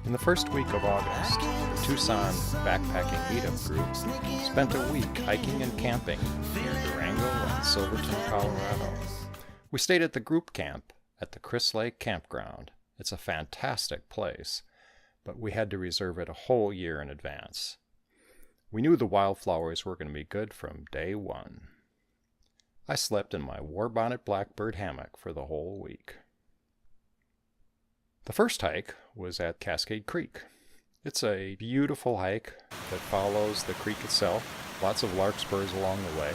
In the first week of August, the Tucson Backpacking Meetup group spent a week hiking and camping near Durango and Silverton, Colorado. We stayed at the group camp at the Spud Lake campground. It's a fantastic place, but we had to reserve it a whole year in advance. We knew the wildflowers were going to be good from day one. I slept in my war-bonnet blackbird hammock for the whole week. The first hike was at Cascade Creek. It's a beautiful hike that follows the creek itself. Lots of larkspurs along the way.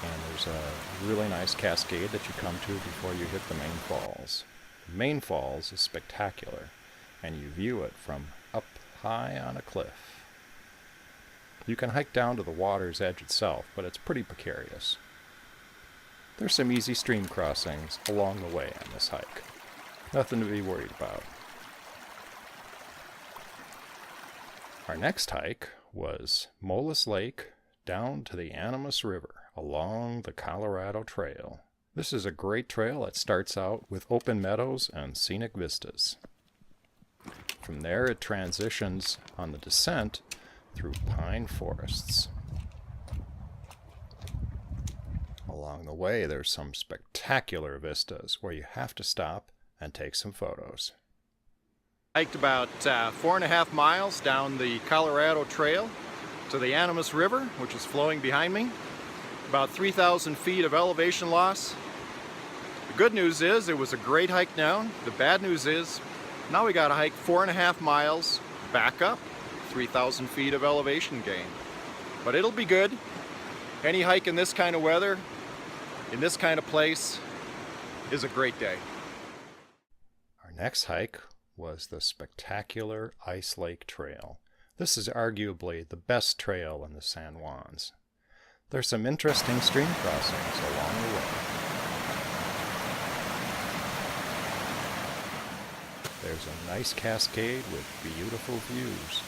And there's a really nice cascade that you come to before you hit the main falls. The main falls is spectacular, and you view it from up high on a cliff. You can hike down to the water's edge itself, but it's pretty precarious. There's some easy stream crossings along the way on this hike. Nothing to be worried about. Our next hike was Molas Lake down to the Animas River along the Colorado Trail. This is a great trail that starts out with open meadows and scenic vistas. From there it transitions on the descent through pine forests. Along the way there's some spectacular vistas where you have to stop and take some photos. Hiked about 4.5 miles down the Colorado Trail to the Animas River, which is flowing behind me. About 3,000 feet of elevation loss. The good news is it was a great hike down. The bad news is now we got to hike 4.5 miles back up, 3,000 feet of elevation gain. But it'll be good. Any hike in this kind of weather, in this kind of place, is a great day. Next hike was the spectacular Ice Lake Trail. This is arguably the best trail in the San Juans. There's some interesting stream crossings along the way. There's a nice cascade with beautiful views.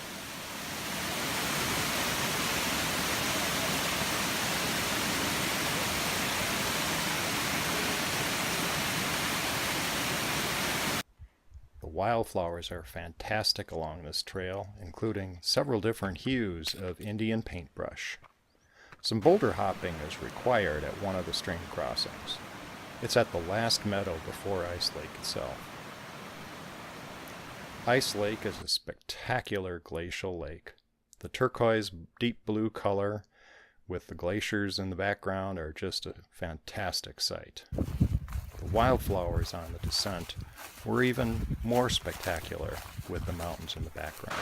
Wildflowers are fantastic along this trail, including several different hues of Indian paintbrush. Some boulder hopping is required at one of the stream crossings. It's at the last meadow before Ice Lake itself. Ice Lake is a spectacular glacial lake. The turquoise deep blue color with the glaciers in the background are just a fantastic sight. The wildflowers on the descent were even more spectacular with the mountains in the background.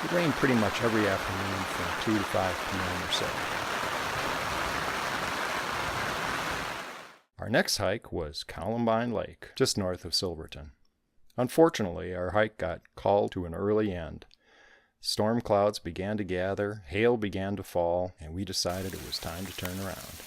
It rained pretty much every afternoon from 2 to 5 p.m. or so. Our next hike was Columbine Lake, just north of Silverton. Unfortunately, our hike got called to an early end. Storm clouds began to gather, hail began to fall, and we decided it was time to turn around.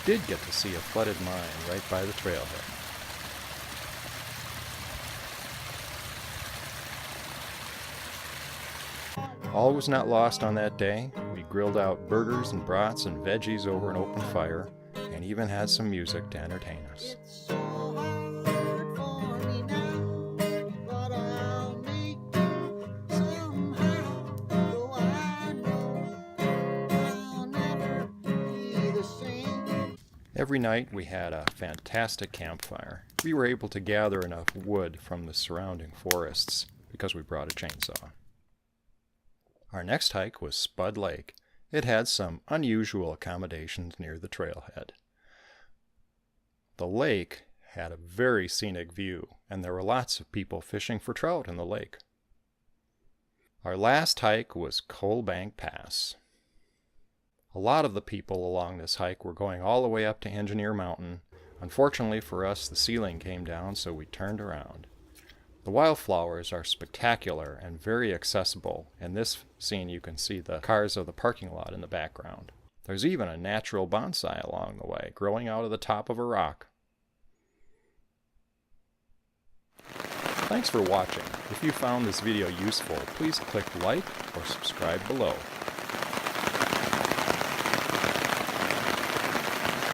We did get to see a flooded mine right by the trailhead. All was not lost on that day. We grilled out burgers and brats and veggies over an open fire, and even had some music to entertain us. Every night we had a fantastic campfire. We were able to gather enough wood from the surrounding forests because we brought a chainsaw. Our next hike was Spud Lake. It had some unusual accommodations near the trailhead. The lake had a very scenic view, and there were lots of people fishing for trout in the lake. Our last hike was Coal Bank Pass. A lot of the people along this hike were going all the way up to Engineer Mountain. Unfortunately for us, the ceiling came down, so we turned around. The wildflowers are spectacular and very accessible. In this scene, you can see the cars of the parking lot in the background. There's even a natural bonsai along the way, growing out of the top of a rock. Thanks for watching. If you found this video useful, please click like or subscribe below.